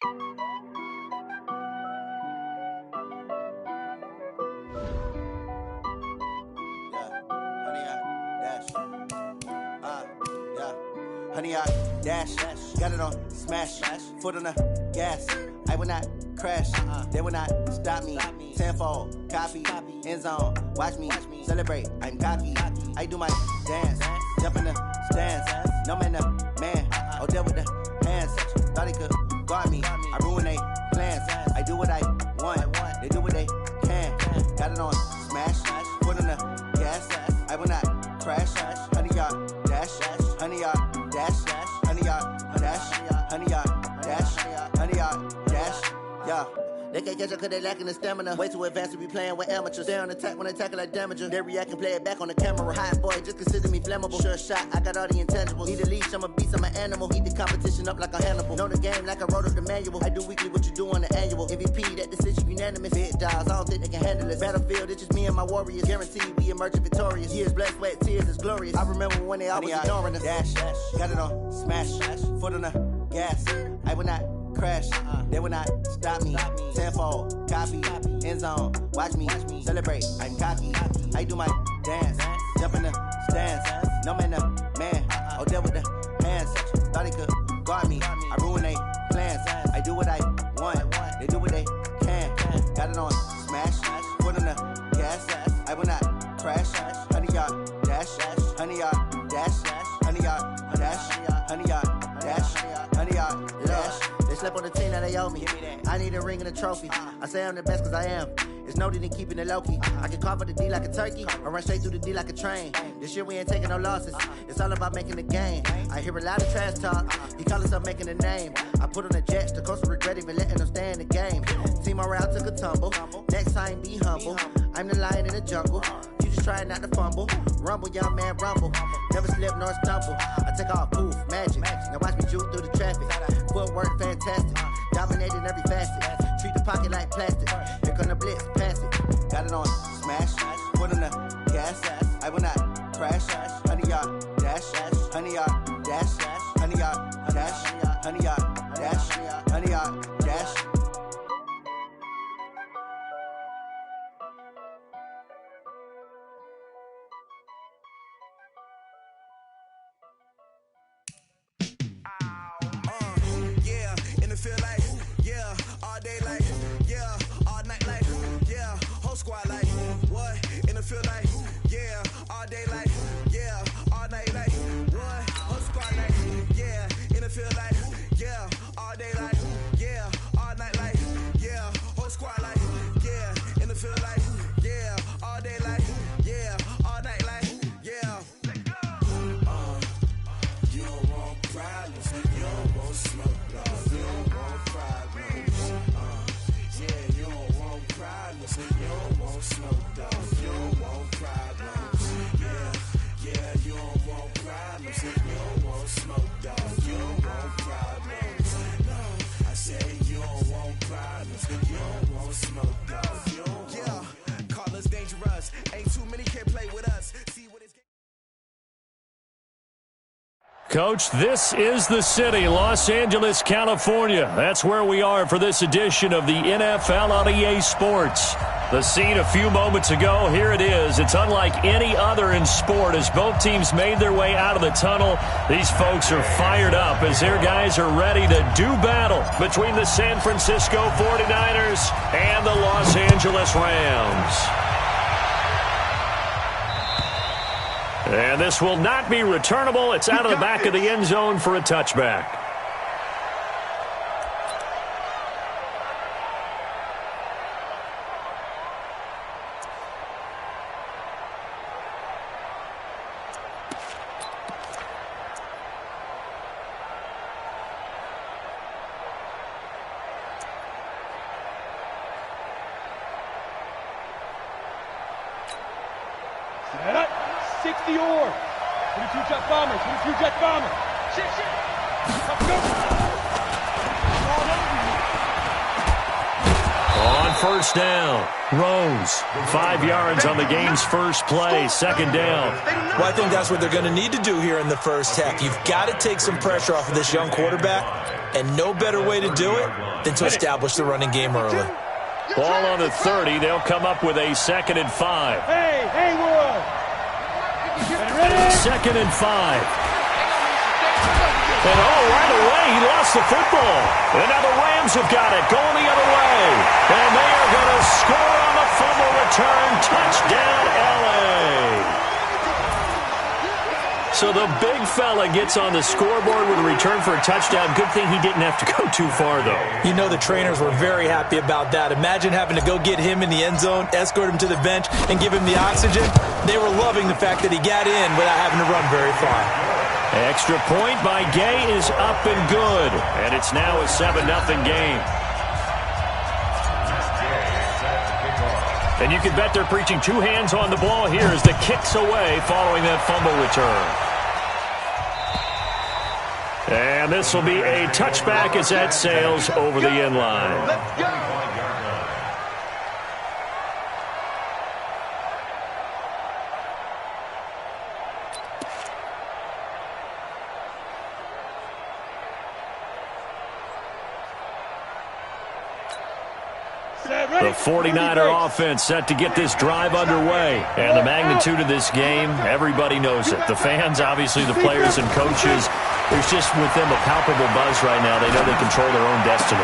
Honey, I dash, got it on smash, foot on the gas. I will not crash, they will not stop me. Tenfold, copy, end zone, watch me celebrate. I'm cocky, I do my dance, jump in the stands. No man, the man, oh, there with the hands. Thought he could guard me, I ruin they plans. I do what I want, they do what they can. Got it on smash, foot on the gas. I will not crash, honey, y'all dash, honey, y'all dash, honey, y'all dash, honey, y'all dash, honey, y'all dash, yeah. They can't catch up cause they lacking the stamina. Way too advanced to be playing with amateurs. Stay on attack when they tackle like damager. They react and play it back on the camera. Hot boy, just consider me flammable. Sure shot, I got all the intangibles. Need a leash, I'm a beast, I'm an animal. Heat the competition up like a Hannibal. Know the game like I wrote up the manual. I do weekly what you do on the annual. MVP, that decision unanimous. Big dogs, I don't think they can handle it. Battlefield, it's just me and my warriors. Guaranteed we emerging victorious. Years, blood, sweat, tears, it's glorious. I remember when they always ignoring us. Dash, got it on smash, foot on the gas. I will not crash, they will not stop me. Tenfold, copy, end zone, watch me celebrate. I'm cocky, I do my dance, jump in the stands. No man, the man, oh, there with the hands. Thought he could guard me, I ruin they plans. I do what I want, they do what they can. Got it on smash, foot on the gas. I will not crash, honey, y'all dash, honey, y'all dash, honey, y'all dash, honey, y'all dash, honey, y'all dash. They slept on the team, now they owe me. I need a ring and a trophy. I say I'm the best cause I am. It's no need in keeping it low-key. I can carve up the D like a turkey, or run straight through the D like a train. This year we ain't taking no losses. It's all about making the game. I hear a lot of trash talk. He call himself making a name. I put on the Jets, the coach will regret even letting them stay in the game. Team morale took a tumble. Next time be humble. I'm the lion in the jungle. You just trying not to fumble. Rumble, young man, rumble. Never slip nor stumble. I take off, poof, magic. Now watch me juke through the traffic. Footwork fantastic. Dominating every facet. Treat the pocket like plastic. Here come the blitz, pass it. Got it on smash, foot on the gas. I will not crash, honey, y'all dash, honey, y'all dash, honey, y'all dash, honey, y'all dash, honey, y'all dash. Coach, this is the city, Los Angeles, California. That's where we are for this edition of the NFL on EA Sports. The scene a few moments ago, here it is. It's unlike any other in sport as both teams made their way out of the tunnel. These folks are fired up as their guys are ready to do battle between the San Francisco 49ers and the Los Angeles Rams. And this will not be returnable. It's out of the back of the end zone for a touchback. Set up. 60 or 22 jet bomber, 22 jet bomber. Shit. Let's go. On first down, Rose, 5 yards on the game's first play, second down. Well, I think that's what they're going to need to do here in the first half. You've got to take some pressure off of this young quarterback. And no better way to do it than to establish the running game early. Ball on the 30. They'll come up with a 2nd and 5. Hey, world. Second and 5. And right away, he lost the football. And now the Rams have got it, going the other way. And they are going to score on the fumble return. Touchdown, L.A. So the big fella gets on the scoreboard with a return for a touchdown. Good thing he didn't have to go too far, though. You know the trainers were very happy about that. Imagine having to go get him in the end zone, escort him to the bench, and give him the oxygen. They were loving the fact that he got in without having to run very far. Extra point by Gay is up and good. And it's now a 7-0 game. And you can bet they're preaching 2 hands on the ball here as the kick's away following that fumble return. And this will be a touchback as that sails over the end line. Let's go. The 49er offense set to get this drive underway. And the magnitude of this game, everybody knows it. The fans, obviously the players and coaches. There's just with them a palpable buzz right now. They know they control their own destiny.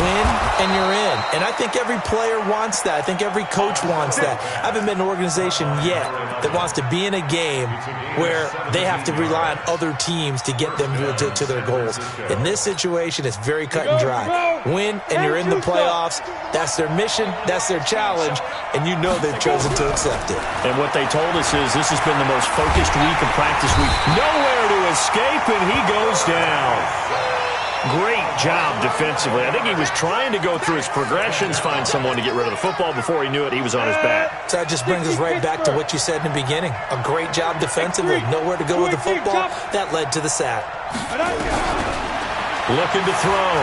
Win and you're in. And I think every player wants that. I think every coach wants that. I haven't been an organization yet that wants to be in a game where they have to rely on other teams to get them to their goals. In this situation, it's very cut and dry. Win and you're in the playoffs. That's their mission. That's their challenge. And you know they've chosen to accept it. And what they told us is this has been the most focused week of practice week. Nowhere to escape, and he goes down. Great job defensively. I think he was trying to go through his progressions, find someone to get rid of the football. Before he knew it, he was on his back. So that just brings us right back to what you said in the beginning. A great job defensively. Nowhere to go with the football. That led to the sack. Looking to throw.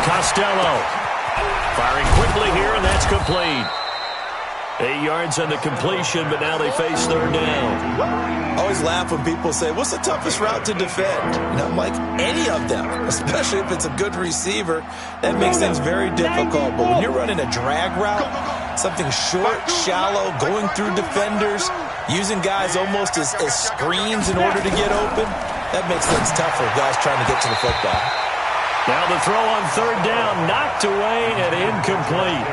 Costello. Firing quickly here, and that's complete. 8 yards on the completion, but now they face 3rd down. I always laugh when people say, what's the toughest route to defend? And I'm like, any of them, especially if it's a good receiver. That makes things very difficult. But when you're running a drag route, something short, shallow, going through defenders, using guys almost as screens in order to get open, that makes things tough for guys trying to get to the football. Now the throw on 3rd down, knocked away and incomplete.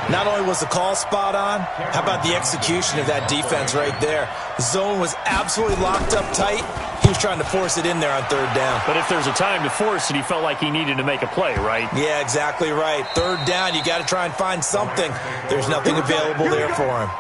Not only was the call spot on, how about the execution of that defense right there? The zone was absolutely locked up tight. He was trying to force it in there on 3rd down. But if there's a time to force it, he felt like he needed to make a play, right? Yeah, exactly right. 3rd down, you got to try and find something. There's nothing available there for him.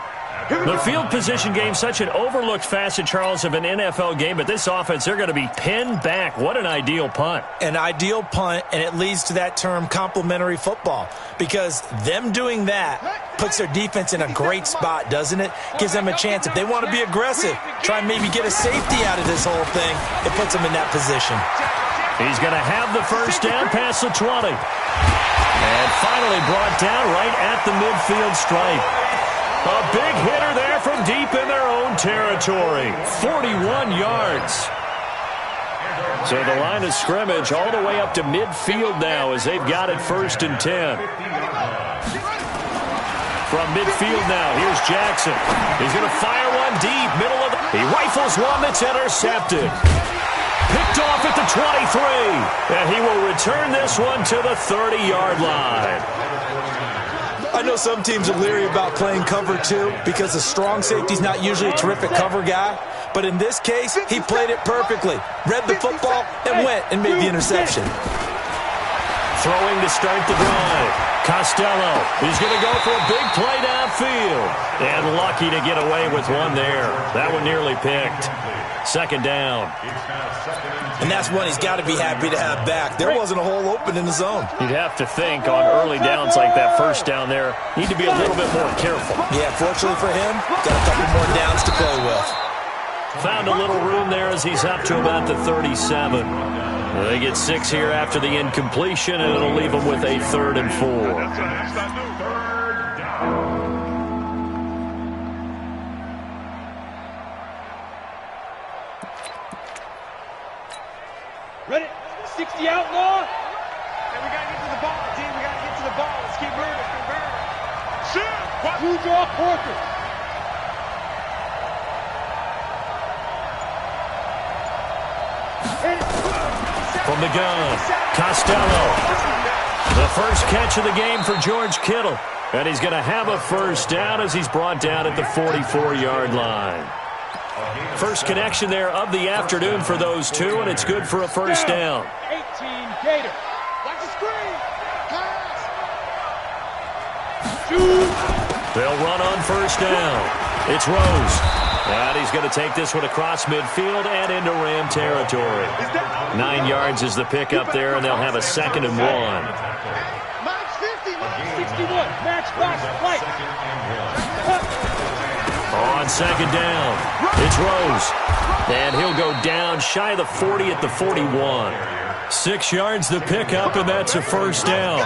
The field position game, such an overlooked facet, Charles, of an NFL game, but this offense, they're going to be pinned back. What an ideal punt. An ideal punt, and it leads to that term complementary football, because them doing that puts their defense in a great spot, doesn't it? Gives them a chance. If they want to be aggressive, try and maybe get a safety out of this whole thing, it puts them in that position. He's going to have the 1st down past the 20. And finally brought down right at the midfield stripe. A big hitter there from deep in their own territory. 41 yards. So the line of scrimmage all the way up to midfield now as they've got it 1st and 10. From midfield now, here's Jackson. He's going to fire one deep, middle of the... He rifles one that's intercepted. Picked off at the 23. And he will return this one to the 30-yard line. I know some teams are leery about playing cover 2 because the strong safety's not usually a terrific cover guy. But in this case, he played it perfectly. Read the football and went and made the interception. Throwing to start the drive. Costello. He's going to go for a big play downfield. And lucky to get away with one there. That one nearly picked. 2nd down. And that's one he's got to be happy to have back. There wasn't a hole open in the zone. You'd have to think on early downs like that 1st down there, need to be a little bit more careful. Yeah, fortunately for him, got a couple more downs to play with. Found a little room there as he's up to about the 37. They get 6 here after the incompletion, and it'll leave them with a 3rd and 4. Ready? 60 the outlaw. And we got to get to the ball, team. We got to get to the ball. Let's keep moving. Shoot! Two draw Porter. From the gun, Costello. The first catch of the game for George Kittle. And he's going to have a first down as he's brought down at the 44-yard line. First connection there of the afternoon for those two, and it's good for a first down. 18 Gator. Watch the screen. Pass. They'll run on first down. It's Rose. And he's going to take this one across midfield and into Ram territory. 9 yards is the pickup there, and they'll have a 2nd and 1. Max 50. 61. Match box right. On 2nd down, it's Rose. And he'll go down shy of the 40 at the 41. 6 yards the pickup, and that's a first down.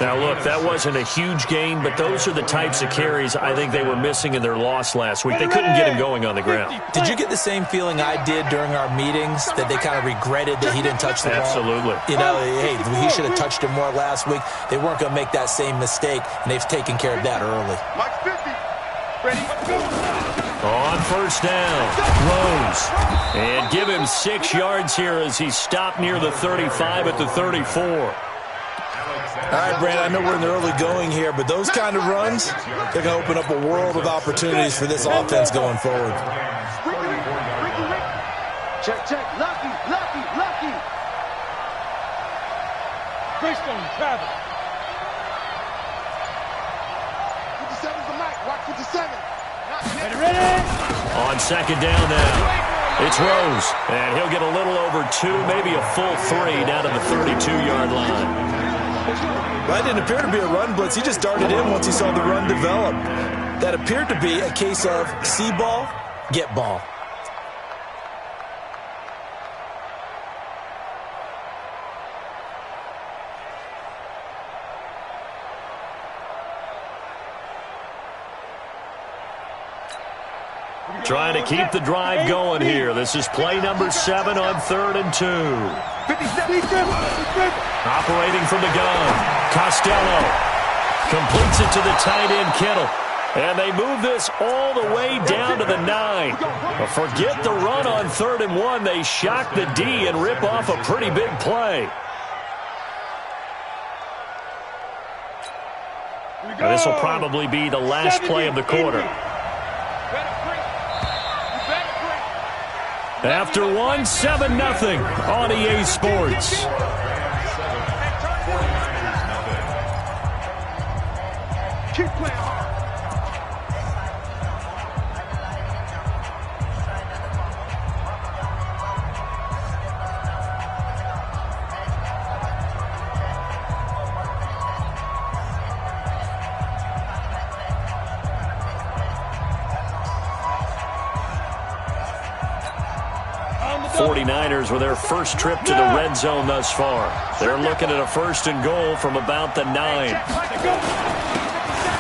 Now, look, that wasn't a huge gain, but those are the types of carries I think they were missing in their loss last week. They couldn't get him going on the ground. Did you get the same feeling I did during our meetings, that they kind of regretted that he didn't touch the ball? Absolutely. You know, hey, he should have touched it more last week. They weren't going to make that same mistake, and they've taken care of that early. Max 50. Ready? Go. On first down, Rose. And give him 6 yards here as he stopped near the 35 at the 34. All right, Brandon, I know we're in the early going here, but those kind of runs, they're going to open up a world of opportunities for this offense going forward. Check. Lucky. Greystone travel. 57's the mic. Watch 57. Ready? On 2nd down now, it's Rose. And he'll get a little over 2, maybe a full 3 down to the 32-yard line. That didn't appear to be a run blitz. He just darted in once he saw the run develop. That appeared to be a case of see ball, get ball. Trying to keep the drive going here. This is play number 7 on 3rd and 2. Operating from the gun, Costello completes it to the tight end, Kittle. And they move this all the way down to the 9. But forget the run on 3rd and 1. They shock the D and rip off a pretty big play. Now, this will probably be the last play of the quarter. After 1, 7-0 on EA Sports. Keep playing hard. The 49ers with their first trip to the red zone thus far. They're looking at a 1st and goal from about the 9.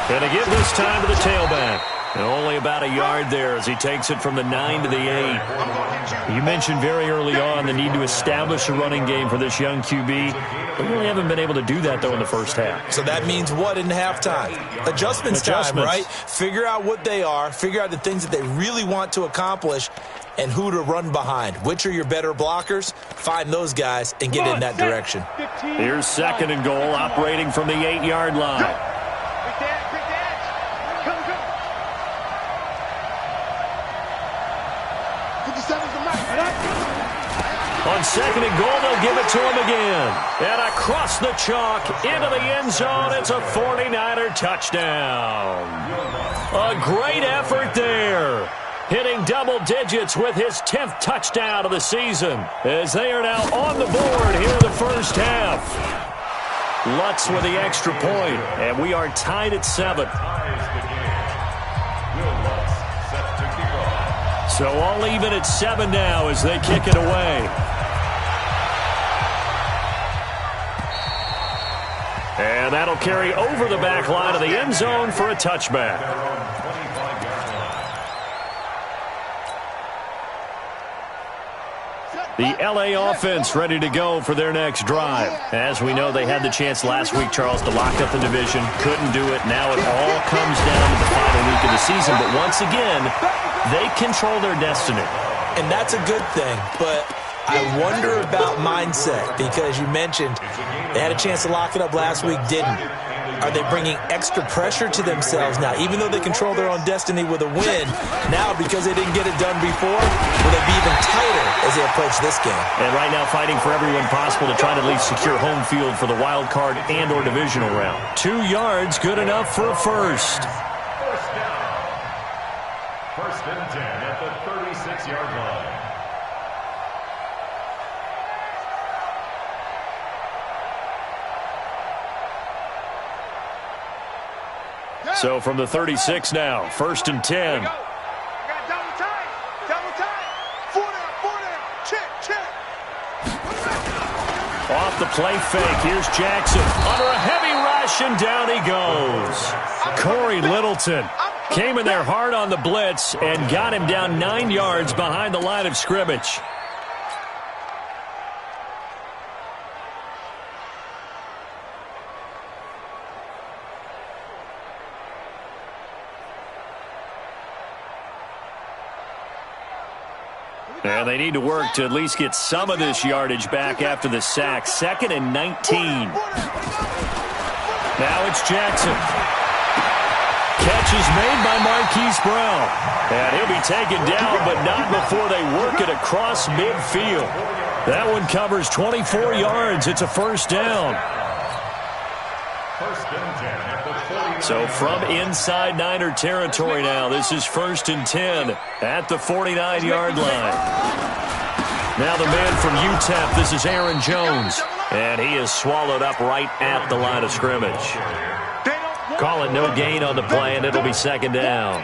And again this time to the tailback. And only about a yard there as he takes it from the 9 to the 8. You mentioned very early on the need to establish a running game for this young QB. We really haven't been able to do that, though, in the first half. So that means what in halftime? Adjustments time, right? Figure out what they are, figure out the things that they really want to accomplish, and who to run behind. Which are your better blockers? Find those guys and get in that direction. Here's 2nd and goal, operating from the 8-yard line. On 2nd and goal, they'll give it to him again. And across the chalk, into the end zone, it's a 49er touchdown. A great effort there. Hitting double digits with his 10th touchdown of the season, as they are now on the board here in the first half. Lutz with the extra point, and we are tied at 7. So all even at 7 now as they kick it away. And that'll carry over the back line of the end zone for a touchback. The L.A. offense ready to go for their next drive. As we know, they had the chance last week, Charles, to lock up the division. Couldn't do it. Now it all comes down to the final week of the season. But once again, they control their destiny. And that's a good thing. But I wonder about mindset because you mentioned they had a chance to lock it up last week, didn't. Are they bringing extra pressure to themselves now? Even though they control their own destiny with a win, now because they didn't get it done before, will they be even tighter as they approach this game? And right now fighting for every win possible to try to at least secure home field for the wild card and or divisional round. 2 yards, good enough for a first. First down. First and 10 at the 36-yard line. So from the 36 now, first and 10. Got double tight. Double tight. 4 down. Check. Off the play fake, here's Jackson. Under a heavy rush, and down he goes. Corey Littleton came in there hard on the blitz and got him down 9 yards behind the line of scrimmage. And they need to work to at least get some of this yardage back after the sack. 2nd and 19. Now it's Jackson. Catch is made by Marquise Brown. And he'll be taken down, but not before they work it across midfield. That one covers 24 yards. It's a first down. First and 10 at the 49. So from inside Niner territory now, this is first and 10 at the 49-yard line. Now the man from UTEP, this is Aaron Jones. And he is swallowed up right at the line of scrimmage. Call it no gain on the play, and it'll be second down.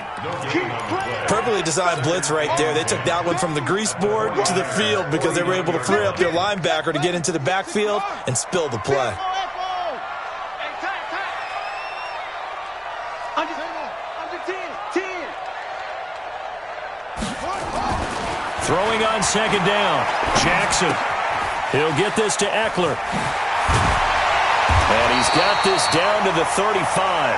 Perfectly designed blitz right there. They took that one from the grease board to the field because they were able to free up their linebacker to get into the backfield and spill the play. Throwing on second down. Jackson. He'll get this to Eckler. And he's got this down to the 35.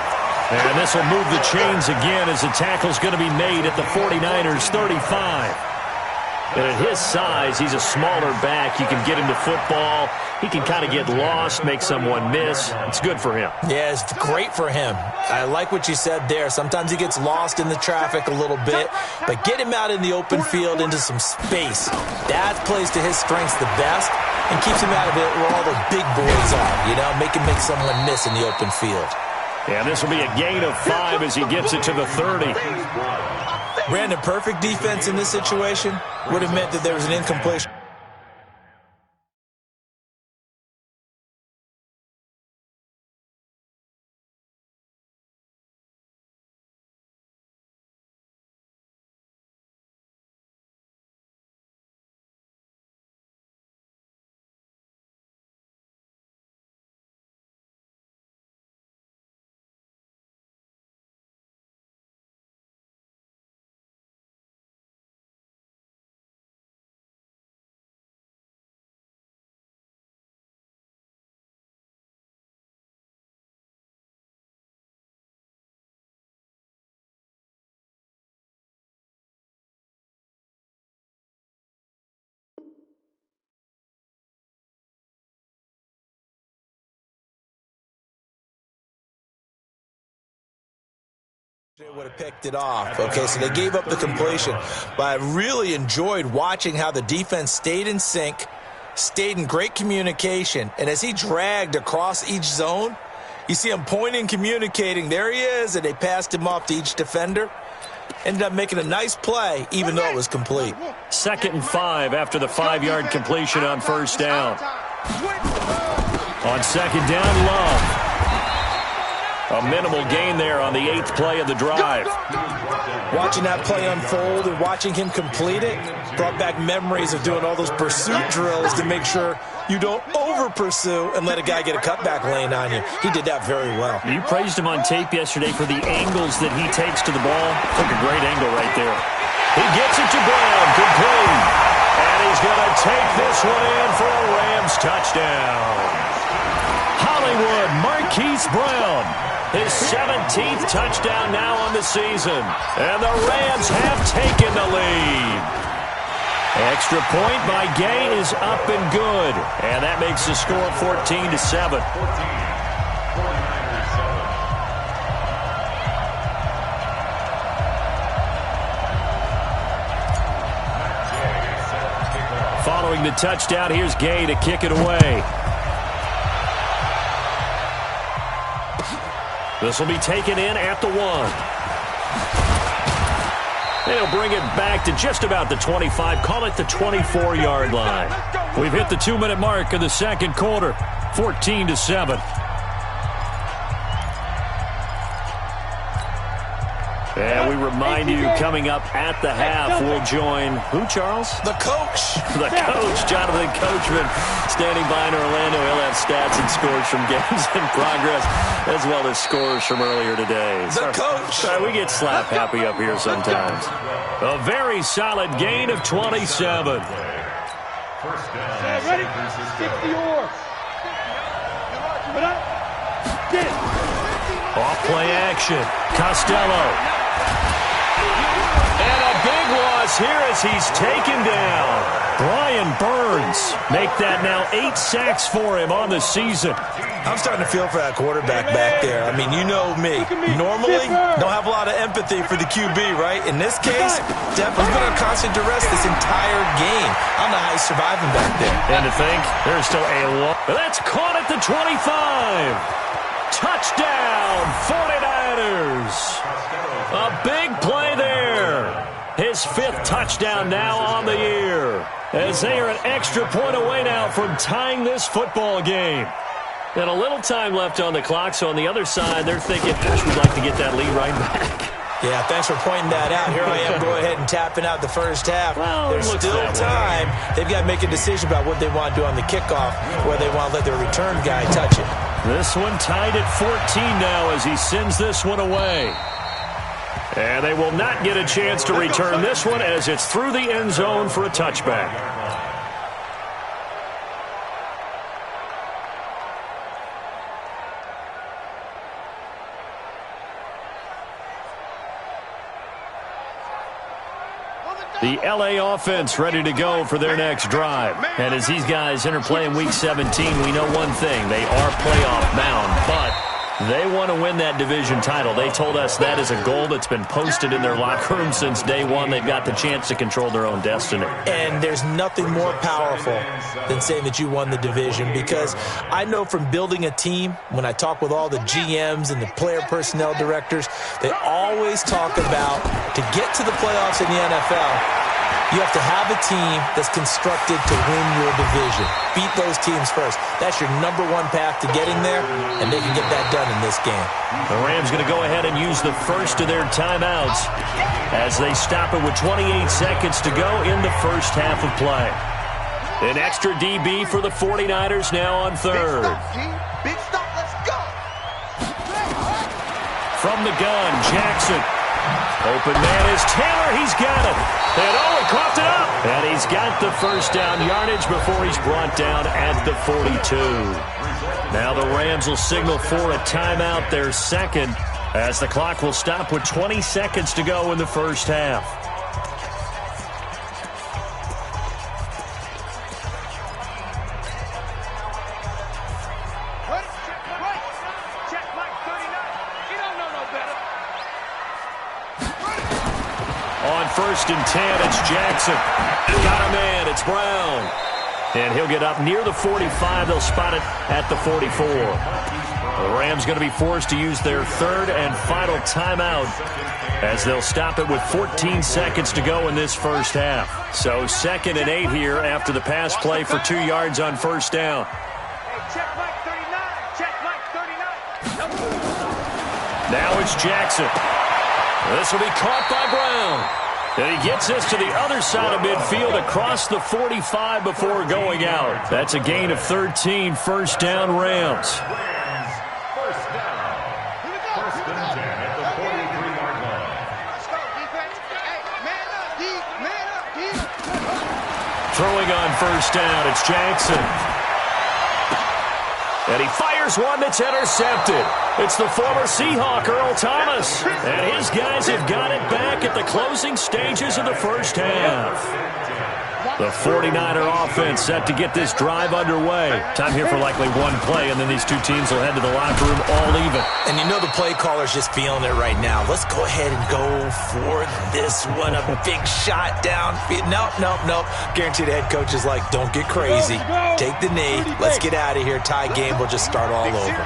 And this will move the chains again as the tackle's going to be made at the 49ers' 35. And at his size, he's a smaller back. You can get him to football. He can kind of get lost, make someone miss. It's good for him. Yeah, it's great for him. I like what you said there. Sometimes he gets lost in the traffic a little bit, but get him out in the open field into some space. That plays to his strengths the best and keeps him out of it where all the big boys are, you know, make him make someone miss in the open field. And this will be a gain of 5 as he gets it to the 30. Brandon, perfect defense in this situation would have meant that there was an incompletion. They would have picked it off. Okay, so they gave up the completion. But I really enjoyed watching how the defense stayed in sync, stayed in great communication, and as he dragged across each zone, you see him pointing, communicating. There he is, and they passed him off to each defender. Ended up making a nice play, even though it was complete. 2nd and 5 after the 5-yard completion on first down. On second down, Love. A minimal gain there on the 8th play of the drive. Watching that play unfold and watching him complete it brought back memories of doing all those pursuit drills to make sure you don't over-pursue and let a guy get a cutback lane on you. He did that very well. You praised him on tape yesterday for the angles that he takes to the ball. Took a great angle right there. He gets it to Brown, complete. And he's going to take this one in for a Rams touchdown. Hollywood Marquise Brown, his 17th touchdown now on the season. And the Rams have taken the lead. Extra point by Gay is up and good. And that makes the score 14-7. Following the touchdown, here's Gay to kick it away. This will be taken in at the 1. They'll bring it back to just about the 25. Call it the 24-yard line. We've hit the 2-minute mark of the second quarter. 14-7. And we remind you, coming up at the half, we'll join who, Charles? The coach. The coach, Jonathan Coachman, standing by in Orlando. He'll have stats and scores from games in progress, as well as scores from earlier today. The coach. Sorry, we get slap happy up here sometimes. A very solid gain of 27. First down. Ready? 60 or. Get it. Off play action. Costello. And a big loss here as he's taken down. Brian Burns make that now 8 sacks for him on the season. I'm starting to feel for that quarterback back there. I mean, you know me. Normally, don't have a lot of empathy for the QB, right? In this case, definitely been on constant duress this entire game. I don't know how he's surviving back there. And to think, there's still a long... That's caught at the 25. Touchdown, 49ers. A big play there. His 5th touchdown now on the year. As they are an extra point away now from tying this football game. And a little time left on the clock, so on the other side, they're thinking, gosh, we'd like to get that lead right back. Yeah, thanks for pointing that out. Here I am going ahead and tapping out the first half. Well, there's still time. They've got to make a decision about what they want to do on the kickoff, whether they want to let their return guy touch it. This one tied at 14 now as he sends this one away. And they will not get a chance to return this one as it's through the end zone for a touchback. The L.A. offense ready to go for their next drive. And as these guys interplay in Week 17, we know one thing. They are playoff bound, but they want to win that division title. They told us that is a goal that's been posted in their locker room since day one. They've got the chance to control their own destiny. And there's nothing more powerful than saying that you won the division, because I know from building a team, when I talk with all the GMs and the player personnel directors, they always talk about to get to the playoffs in the NFL, you have to have a team that's constructed to win your division. Beat those teams first. That's your #1 path to getting there, and they can get that done in this game. The Rams going to go ahead and use the first of their timeouts as they stop it with 28 seconds to go in the first half of play. An extra DB for the 49ers now on third. Big stop, let's go. From the gun, Jackson. Open man is Taylor. He's got it. And he coughed it up. And he's got the first down yardage before he's brought down at the 42. Now the Rams will signal for a timeout, their second, as the clock will stop with 20 seconds to go in the first half. On 1st and 10, it's Jackson. Got a man, it's Brown. And he'll get up near the 45. They'll spot it at the 44. The Rams going to be forced to use their third and final timeout as they'll stop it with 14 seconds to go in this first half. So 2nd and 8 here after the pass play for 2 yards on first down. Check Mike 39. Check Mike 39. Now it's Jackson. This will be caught by Brown. And he gets this to the other side of midfield across the 45 before going out. That's a gain of 13, first down Rams. First down. First and 10 at the 43-yard line. Let's go, defense. Hey, man up, D. Man up, D. Throwing on first down, it's Jackson. And he fires one that's intercepted. It's the former Seahawk, Earl Thomas. And his guys have got it back at the closing stages of the first half. The 49er offense set to get this drive underway. Time here for likely one play, and then these two teams will head to the locker room all even. And you know the play caller's just feeling it right now. Let's go ahead and go for this one. A big shot down. Nope. Guaranteed the head coach is like, don't get crazy. Take the knee. Let's get out of here. Tie game. We'll just start all over.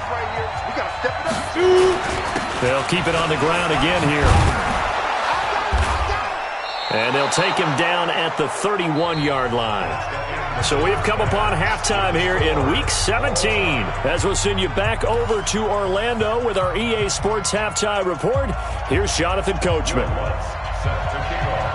They'll keep it on the ground again here. And they'll take him down at the 31-yard line. So we've come upon halftime here in Week 17. As we'll send you back over to Orlando with our EA Sports Halftime Report, here's Jonathan Coachman. Set to kick off.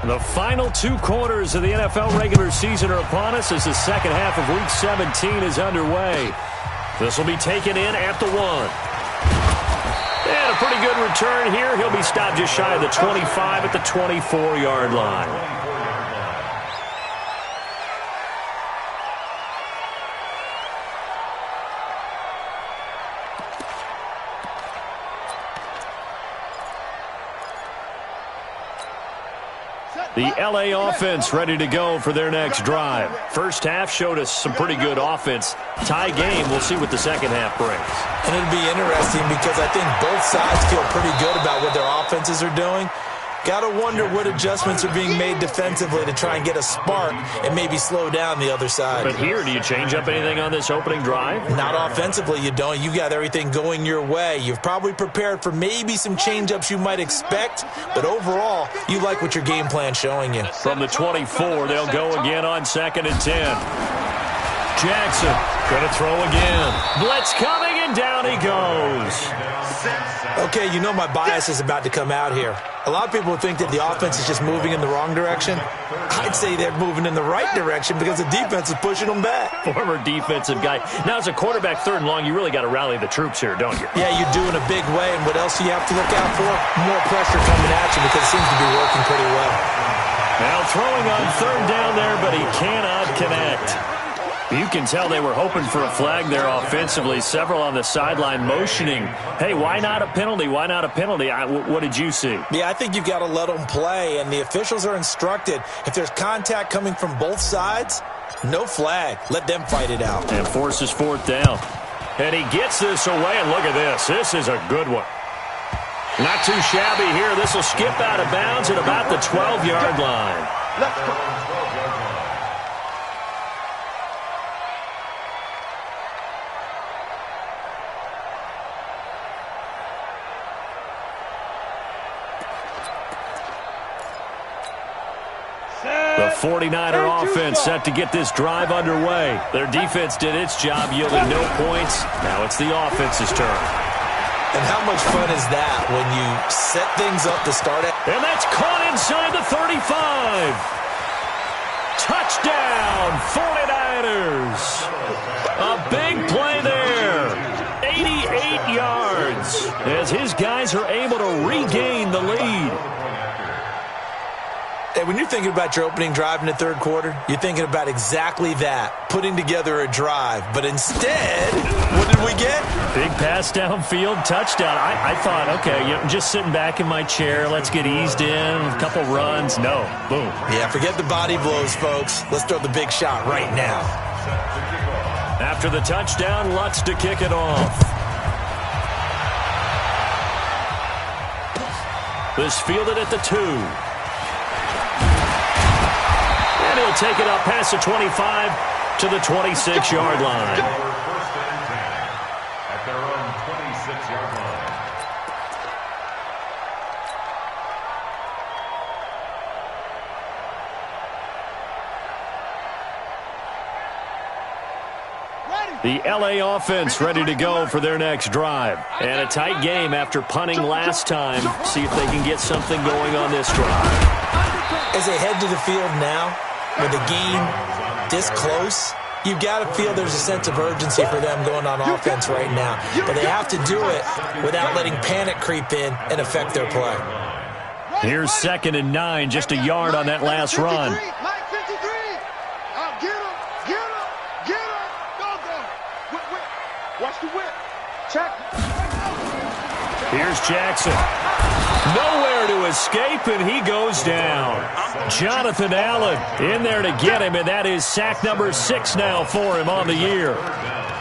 The final two quarters of the NFL regular season are upon us as the second half of Week 17 is underway. This will be taken in at the 1. And a pretty good return here. He'll be stopped just shy of the 25 at the 24-yard line. The LA offense ready to go for their next drive. First half showed us some pretty good offense. Tie game, we'll see what the second half brings. And it'll be interesting because I think both sides feel pretty good about what their offenses are doing. Got to wonder what adjustments are being made defensively to try and get a spark and maybe slow down the other side. But here, do you change up anything on this opening drive? Not offensively, you don't. You got everything going your way. You've probably prepared for maybe some change-ups you might expect, but overall, you like what your game plan's showing you. From the 24, they'll go again on 2nd and 10. Jackson going to throw again. Blitz coming, and down he goes. Okay, you know my bias is about to come out here. A lot of people think that the offense is just moving in the wrong direction. I'd say they're moving in the right direction because the defense is pushing them back. Former defensive guy. Now, as a quarterback 3rd and long, you really got to rally the troops here, don't you? Yeah, you do in a big way. And what else do you have to look out for? More pressure coming at you because it seems to be working pretty well. Now throwing on 3rd down there, but he cannot connect. You can tell they were hoping for a flag there offensively. Several on the sideline motioning, hey, why not a penalty? Why not a penalty? What did you see? Yeah, I think you've got to let them play, and the officials are instructed. If there's contact coming from both sides, no flag. Let them fight it out. And forces 4th down. And he gets this away, and look at this. This is a good one. Not too shabby here. This will skip out of bounds at about the 12-yard line. Let's go. The 49er offense set to get this drive underway. Their defense did its job, yielding no points. Now it's the offense's turn. And how much fun is that when you set things up to start it? And that's caught inside the 35. Touchdown, 49ers. A big play there. 88 yards as his guys are able to regain the lead. Hey, when you're thinking about your opening drive in the 3rd quarter, you're thinking about exactly that, putting together a drive. But instead, what did we get? Big pass downfield, touchdown. I thought, okay, just sitting back in my chair, let's get eased in, a couple runs. No, boom. Yeah, forget the body blows, folks. Let's throw the big shot right now. After the touchdown, Lutz to kick it off. This fielded at the 2. And he'll take it up past the 25 to the 26-yard line. First and 10 at their own 26-yard line. The LA offense ready to go for their next drive. And a tight game after punting last time. See if they can get something going on this drive. As they head to the field now, with a game this close, you've got to feel there's a sense of urgency for them going on offense right now. But they have to do it without letting panic creep in and affect their play. Here's 2nd and 9, just a yard on that last run. Watch the whip. Check. Here's Jackson. Nowhere to escape, and he goes down. Jonathan Allen in there to get him, and that is sack number 6 now for him on the year.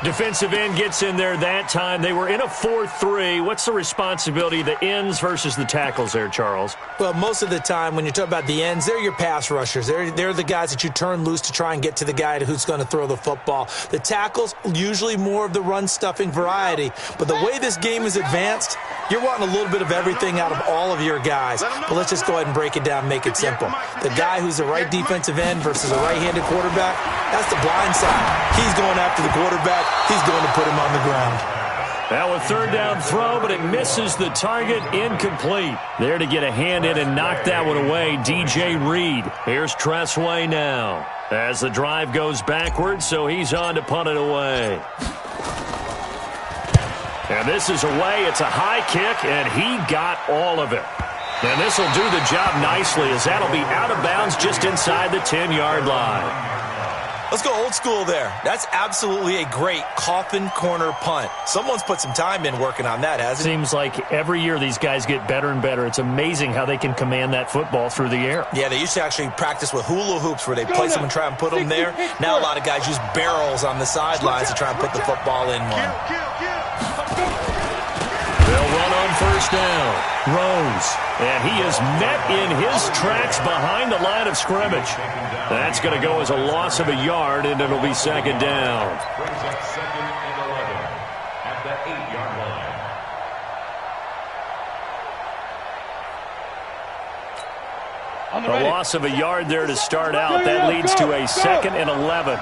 Defensive end gets in there that time. They were in a 4-3. What's the responsibility of the ends versus the tackles there, Charles? Well, most of the time when you talk about the ends, they're your pass rushers. They're the guys that you turn loose to try and get to the guy who's going to throw the football. The tackles, usually more of the run-stuffing variety. But the way this game is advanced, you're wanting a little bit of everything out of all of your guys. But let's just go ahead and break it down and make it simple. The guy who's the right defensive end versus a right-handed quarterback, that's the blind side. He's going after the quarterback. He's going to put him on the ground. Now a 3rd down throw, but it misses the target. Incomplete. There to get a hand in and knock that one away, DJ Reed. Here's Tressway now as the drive goes backwards, so he's on to punt it away. And this is away. It's a high kick, and he got all of it. And this will do the job nicely, as that'll be out of bounds just inside the 10-yard line. Let's go old school there. That's absolutely a great coffin corner punt. Someone's put some time in working on that, hasn't it? Seems like every year these guys get better and better. It's amazing how they can command that football through the air. Yeah, they used to actually practice with hula hoops where they place them and try and put them there. Now a lot of guys use barrels on the sidelines to try and put the football in one. They'll run on 1st down. Rose. And he is met in his tracks behind the line of scrimmage. That's going to go as a loss of a yard, and it'll be 2nd down. Brings up 2nd and 11 at the 8-yard line. A loss of a yard there to start out. That leads to a 2nd and 11.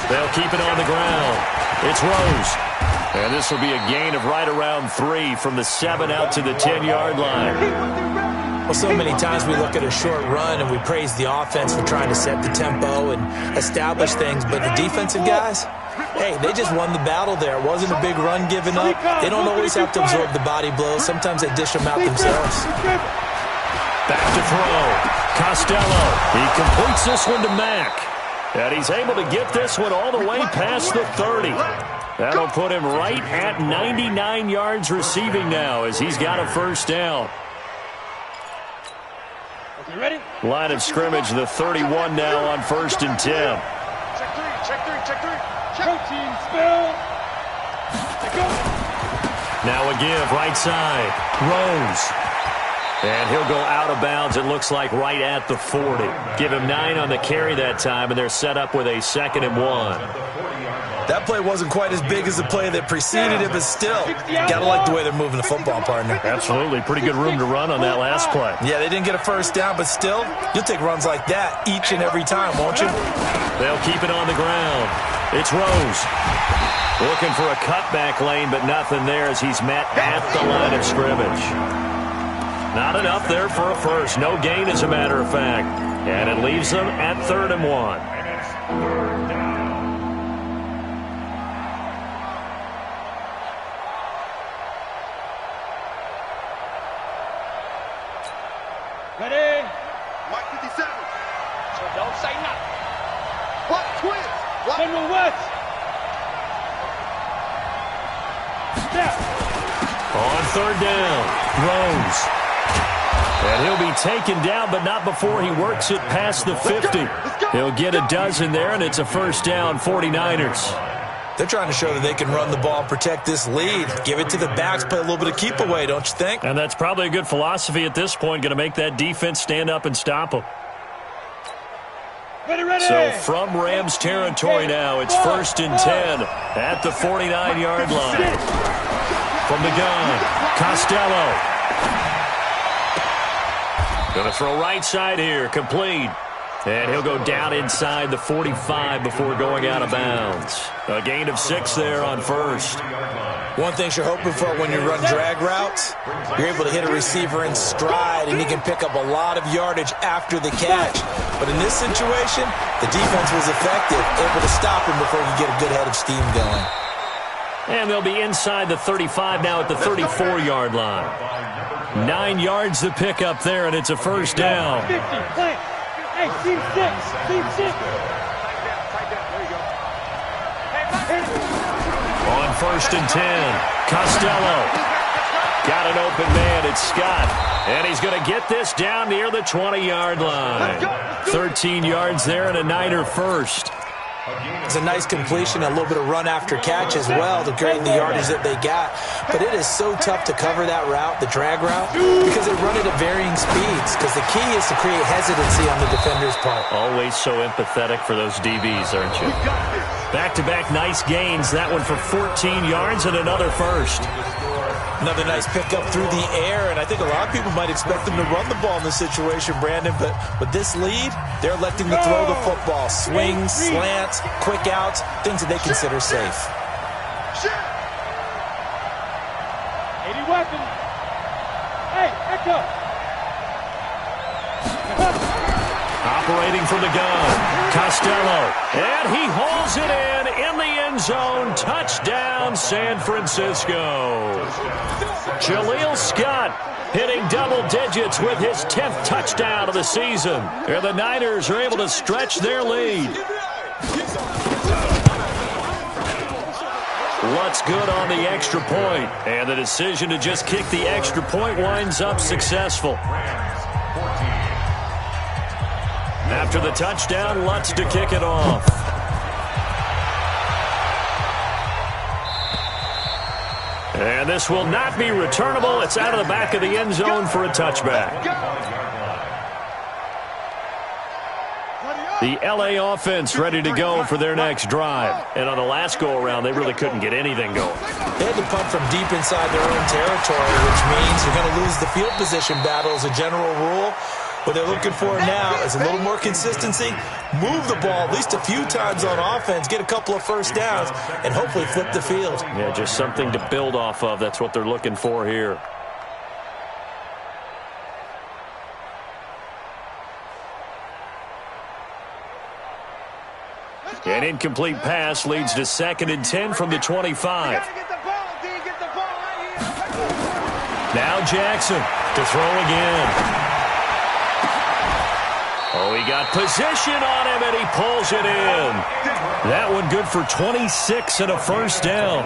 They'll keep it on the ground. It's Rose. And this will be a gain of right around 3 from the 7 out to the 10-yard line. Well, so many times we look at a short run and we praise the offense for trying to set the tempo and establish things, but the defensive guys, hey, they just won the battle there. It wasn't a big run given up. They don't always have to absorb the body blows. Sometimes they dish them out themselves. Back to throw. Costello. He completes this one to Mack. And he's able to get this one all the way past the 30. That'll put him right at 99 yards receiving now as he's got a 1st down. You ready? Line of scrimmage, the 31 now on 1st and 10. Check 3. Protein spill. Now a give, right side. Rose. And he'll go out of bounds, it looks like, right at the 40. Give him 9 on the carry that time, and they're set up with a 2nd and 1. That play wasn't quite as big as the play that preceded it, but still, got to like the way they're moving the football, partner. Absolutely. Pretty good room to run on that last play. Yeah, they didn't get a 1st down, but still, you'll take runs like that each and every time, won't you? They'll keep it on the ground. It's Rose. Looking for a cutback lane, but nothing there as he's met at the line of scrimmage. Not enough there for a 1st. No gain, as a matter of fact. And it leaves them at 3rd and 1. Ready? Mike 57. So don't say nothing. What? Twins. What? General West. Step. On 3rd down, Rose. And he'll be taken down, but not before he works it past the 50. He'll get a dozen there, and it's a 1st down, 49ers. They're trying to show that they can run the ball, protect this lead. Give it to the backs, play a little bit of keep away, don't you think? And that's probably a good philosophy at this point, going to make that defense stand up and stop them. Ready. So from Rams territory now, it's 1st and 10 at the 49-yard line. From the gun, Costello. Going to throw right side here, complete. And he'll go down inside the 45 before going out of bounds. A gain of 6 there on 1st. One thing you're hoping for when you run drag routes, you're able to hit a receiver in stride, and he can pick up a lot of yardage after the catch. But in this situation, the defense was effective, able to stop him before he could get a good head of steam going. And they'll be inside the 35 now at the 34-yard line. 9 yards to pick up there, and it's a first down. 50, plant. Hey, team 6, team 6. On 1st and 10, Costello. Got an open man, it's Scott. And he's going to get this down near the 20-yard line. 13 yards there and a Niner first. It's a nice completion, a little bit of run after catch as well to create the yardage that they got. But it is so tough to cover that route, the drag route, because they run it at varying speeds. Because the key is to create hesitancy on the defender's part. Always so empathetic for those DBs, aren't you? Back-to-back nice gains. That one for 14 yards and another first. Another nice pickup through the air, and I think a lot of people might expect them to run the ball in this situation, Brandon, but with this lead, they're electing to throw the football. Swings, slants, quick outs, things that they consider safe. 80 weapons. Hey, echo. Operating from the gun, Costello, and he hauls it in the end zone. Touchdown, San Francisco. Jaleel Scott hitting double digits with his 10th touchdown of the season. And the Niners are able to stretch their lead. Lutz good on the extra point, and the decision to just kick the extra point winds up successful. After the touchdown, Lutz to kick it off. And this will not be returnable. It's out of the back of the end zone for a touchback. The LA offense ready to go for their next drive. And on the last go-around, they really couldn't get anything going. They had to punt from deep inside their own territory, which means you're going to lose the field position battle as a general rule. What they're looking for now is a little more consistency, move the ball at least a few times on offense, get a couple of first downs, and hopefully flip the field. Yeah, just something to build off of. That's what they're looking for here. An incomplete pass leads to 2nd and 10 from the 25. Now Jackson to throw again. Oh, he got position on him, and he pulls it in. That one good for 26 and a first down.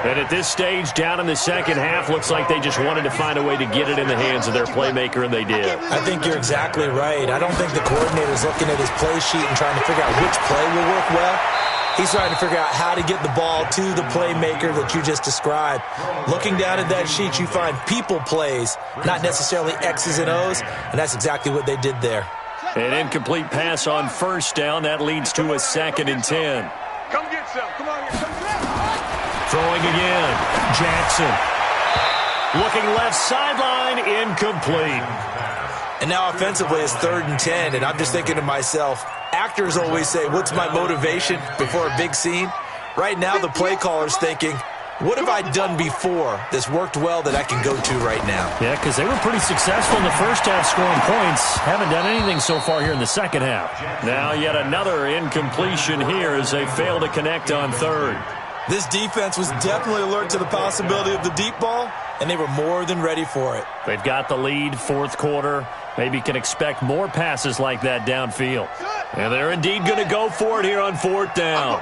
And at this stage, down in the second half, looks like they just wanted to find a way to get it in the hands of their playmaker, and they did. I think you're exactly right. I don't think the coordinator's looking at his play sheet and trying to figure out which play will work well. He's trying to figure out how to get the ball to the playmaker that you just described. Looking down at that sheet, you find people plays, not necessarily X's and O's, and that's exactly what they did there. An incomplete pass on first down. That leads to a 2nd and 10. Come get some. Come on here. Throwing again. Jackson. Looking left sideline. Incomplete. And now offensively it's 3rd and 10, and I'm just thinking to myself, actors always say, what's my motivation before a big scene? Right now the play caller's thinking, what have I done before that's worked well that I can go to right now? Yeah, because they were pretty successful in the first half scoring points. Haven't done anything so far here in the second half. Now yet another incompletion here as they fail to connect on 3rd. This defense was definitely alert to the possibility of the deep ball, and they were more than ready for it. They've got the lead, 4th quarter. Maybe can expect more passes like that downfield. And they're indeed going to go for it here on 4th down.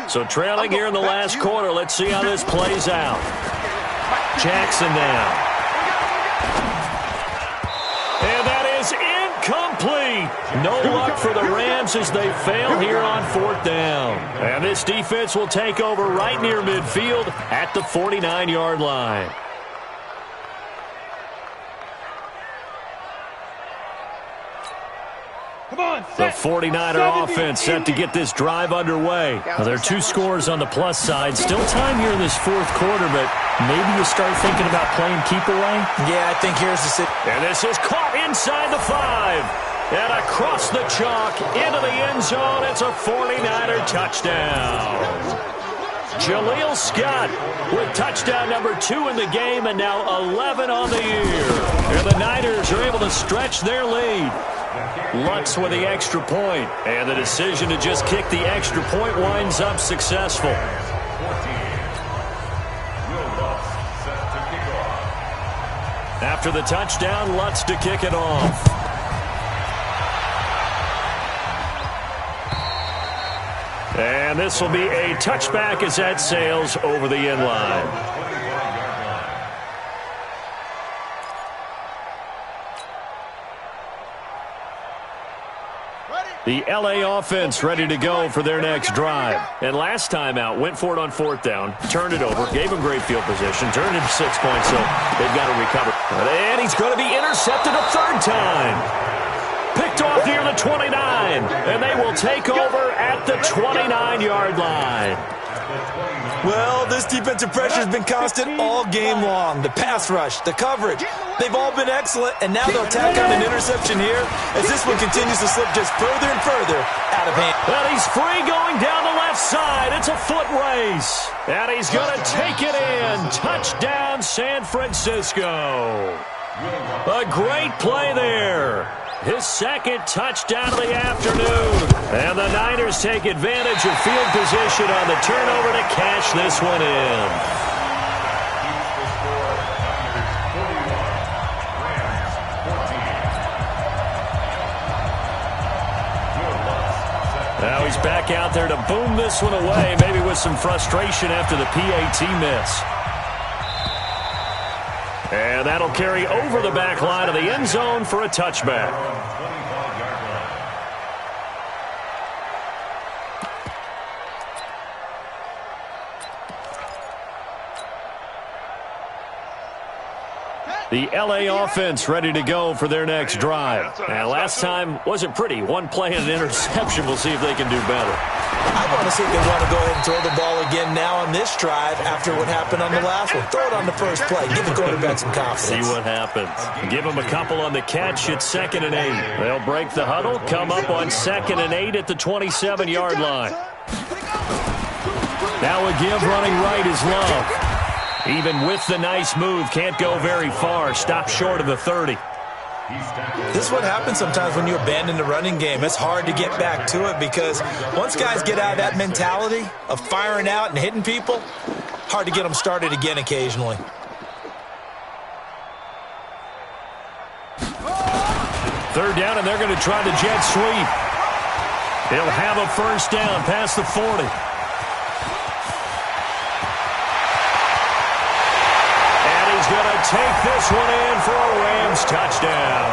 So trailing here in the last quarter, let's see how this plays out. Jackson now. And that is incomplete. No luck for the Rams as they fail here on 4th down. And this defense will take over right near midfield at the 49-yard line. The 49er offense set to get this drive underway. Now, there are 2 scores on the plus side. Still time here in this 4th quarter, but maybe you start thinking about playing keep away. Yeah, I think here's the situation. And this is caught inside the 5. And across the chalk into the end zone. It's a 49er touchdown. Jaleel Scott with touchdown number 2 in the game and now 11 on the year. And the Niners are able to stretch their lead. Lutz with the extra point, and the decision to just kick the extra point winds up successful. After the touchdown, Lutz to kick it off. And this will be a touchback as that sails over the end line. The LA offense ready to go for their next drive. And last time out, went for it on 4th down, turned it over, gave him great field position, turned it 6 points, so they've got to recover. And he's going to be intercepted a 3rd time. Picked off near the 29, and they will take over at the 29-yard line. Well, this defensive pressure has been constant all game long. The pass rush, the coverage, they've all been excellent, and now they'll tack on an interception here as this one continues to slip just further and further out of hand. And he's free going down the left side. It's a foot race, and he's going to take it in. Touchdown, San Francisco. A great play there. His 2nd touchdown of the afternoon. And the Niners take advantage of field position on the turnover to cash this one in. Now he's back out there to boom this one away, maybe with some frustration after the PAT miss. And that'll carry over the back line of the end zone for a touchback. The LA offense ready to go for their next drive. And last time wasn't pretty. One play and an interception. We'll see if they can do better. I want to see if they want to go ahead and throw the ball again now on this drive after what happened on the last one. Throw it on the first play. Give the quarterback some confidence. See what happens. Give them a couple on the catch. It's 2nd and 8. They'll break the huddle, come up on 2nd and 8 at the 27-yard line. Now a give running right is Love. Even with the nice move, can't go very far. Stop short of the 30. This is what happens sometimes when you abandon the running game. It's hard to get back to it because once guys get out of that mentality of firing out and hitting people, hard to get them started again occasionally. Third down, and they're going to try the jet sweep. They'll have a 1st down past the 40. Going to take this one in for a Rams touchdown.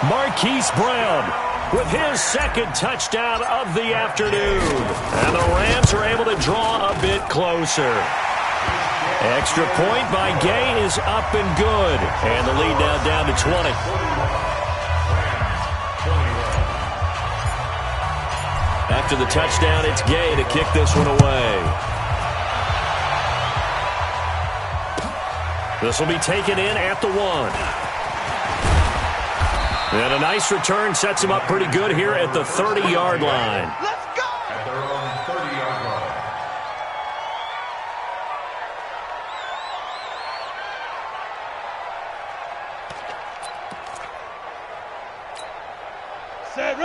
Marquise Brown with his 2nd touchdown of the afternoon. And the Rams are able to draw a bit closer. Extra point by Gay is up and good. And the lead now down to 20. After the touchdown, it's Gay to kick this one away. This will be taken in at the 1. And a nice return sets him up pretty good here at the 30-yard line. Let's go! At their own 30-yard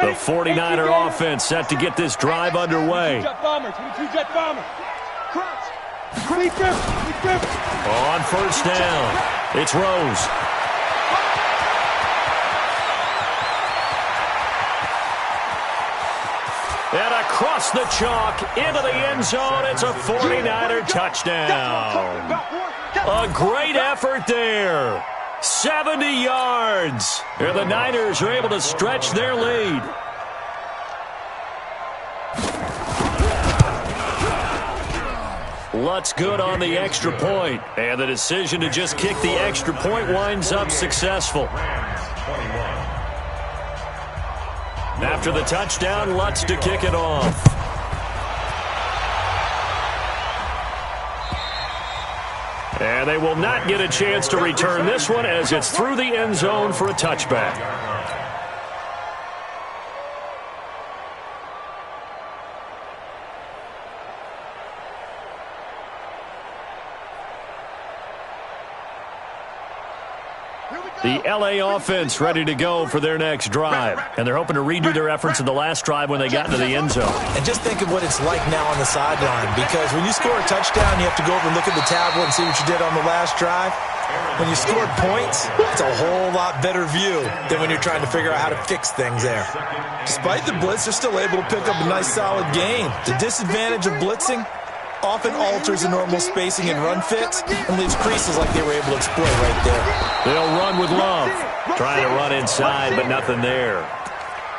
line. The 49er offense set to get this drive underway. 22 jet bomber, 22 jet bomber. Cross. On 1st down, it's Rose. And across the chalk into the end zone, it's a 49er touchdown. A great effort there. 70 yards. And the Niners are able to stretch their lead. Lutz good on the extra point, and the decision to just kick the extra point winds up successful. After the touchdown, Lutz to kick it off. And they will not get a chance to return this one as it's through the end zone for a touchback. The L.A. offense ready to go for their next drive. And they're hoping to redo their efforts in the last drive when they got into the end zone. And just think of what it's like now on the sideline. Because when you score a touchdown, you have to go over and look at the tablet and see what you did on the last drive. When you scored points, it's a whole lot better view than when you're trying to figure out how to fix things there. Despite the blitz, they're still able to pick up a nice solid gain. The disadvantage of blitzing often alters the normal spacing and run fits and leaves creases like they were able to exploit right there. They'll run with Love. Trying to run inside, but nothing there.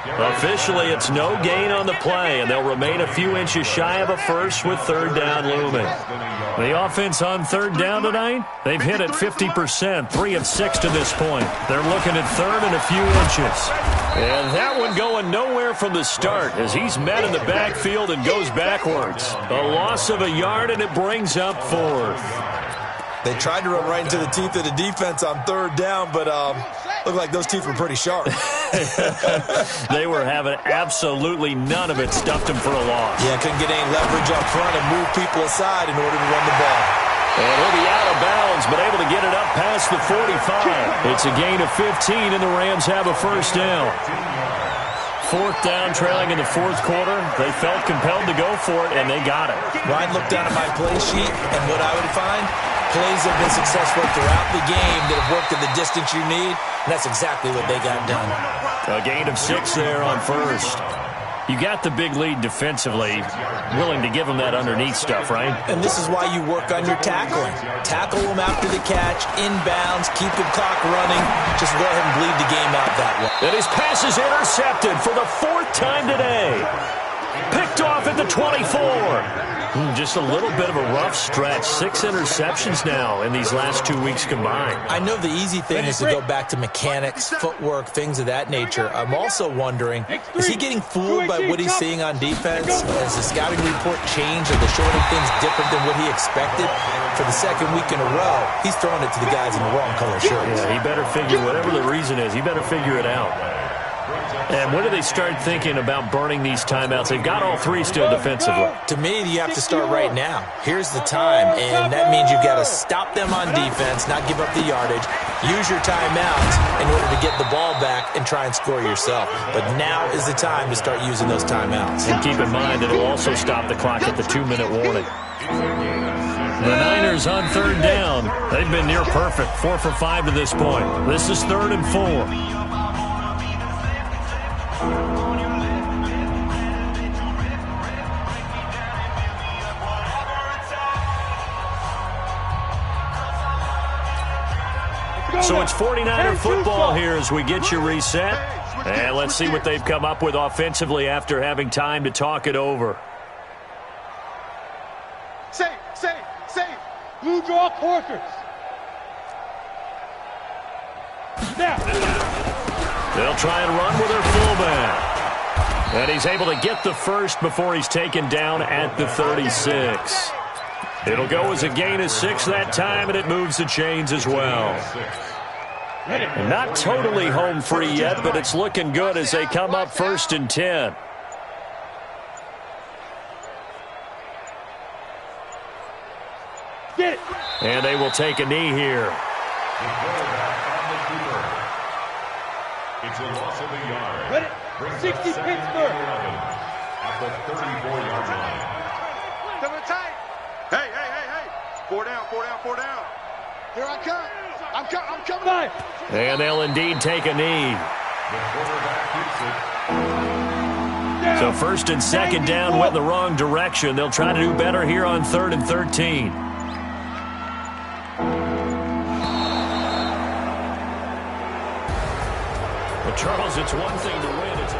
Officially, it's no gain on the play, and they'll remain a few inches shy of a first with third down looming. The offense on third down tonight, they've hit it 50%, 3 of 6 to this point. They're looking at third and a few inches. And that one going nowhere from the start as he's met in the backfield and goes backwards. A loss of a yard, and it brings up fourth. They tried to run right into the teeth of the defense on third down, but looked like those teeth were pretty sharp. They were having absolutely none of it. Stuffed him for a loss. Yeah, couldn't get any leverage up front and move people aside in order to run the ball. And he'll be out of bounds, but able to get it up past the 45. It's a gain of 15, and the Rams have a first down. Fourth down, trailing in the fourth quarter. They felt compelled to go for it, and they got it. Ryan looked down at my play sheet, and what I would find, plays have been successful throughout the game that have worked at the distance you need, and that's exactly what they got done. A gain of 6 there on first. You got the big lead defensively, willing to give them that underneath stuff, right? And this is why you work on your tackling. Tackle them after the catch, inbounds, keep the clock running. Just go ahead and bleed the game out that way. And his pass is intercepted for the 4th time today. Picked off at the 24. Just a little bit of a rough stretch. 6 interceptions now in these last 2 weeks combined. I know the easy thing is to go back to mechanics, footwork, things of that nature. I'm also wondering, is he getting fooled by what he's seeing on defense? Has the scouting report changed? Are the shorting things different than what he expected? For the second week in a row, he's throwing it to the guys in the wrong color shirts. Yeah, he better figure, whatever the reason is, he better figure it out. And when do they start thinking about burning these timeouts? They've got all 3 still defensively. To me, you have to start right now. Here's the time, and that means you've got to stop them on defense, not give up the yardage, use your timeouts in order to get the ball back and try and score yourself. But now is the time to start using those timeouts. And keep in mind, it'll also stop the clock at the 2-minute warning. The Niners on third down. They've been near perfect, 4 for 5 to this point. This is 3rd and 4. So it's 49er football here as we get you reset. And let's see what they've come up with offensively after having time to talk it over. Safe. Blue draw Corkers. Now. They'll try and run with their fullback. And he's able to get the first before he's taken down at the 36. It'll go as a gain of 6 that time, and it moves the chains as well. And not totally home free yet, but it's looking good as they come up 1st and 10. And they will take a knee here. It's a loss of a yard. Ready? 60 Pittsburgh. At the 34-yard line. Coming tight. Hey. 4 down. Here I come. I'm coming by. And they'll indeed take a knee. The quarterback keeps it. So 1st and 2nd down went in the wrong direction. They'll try to do better here on 3rd and 13. Well, Charles, it's one thing to win. It's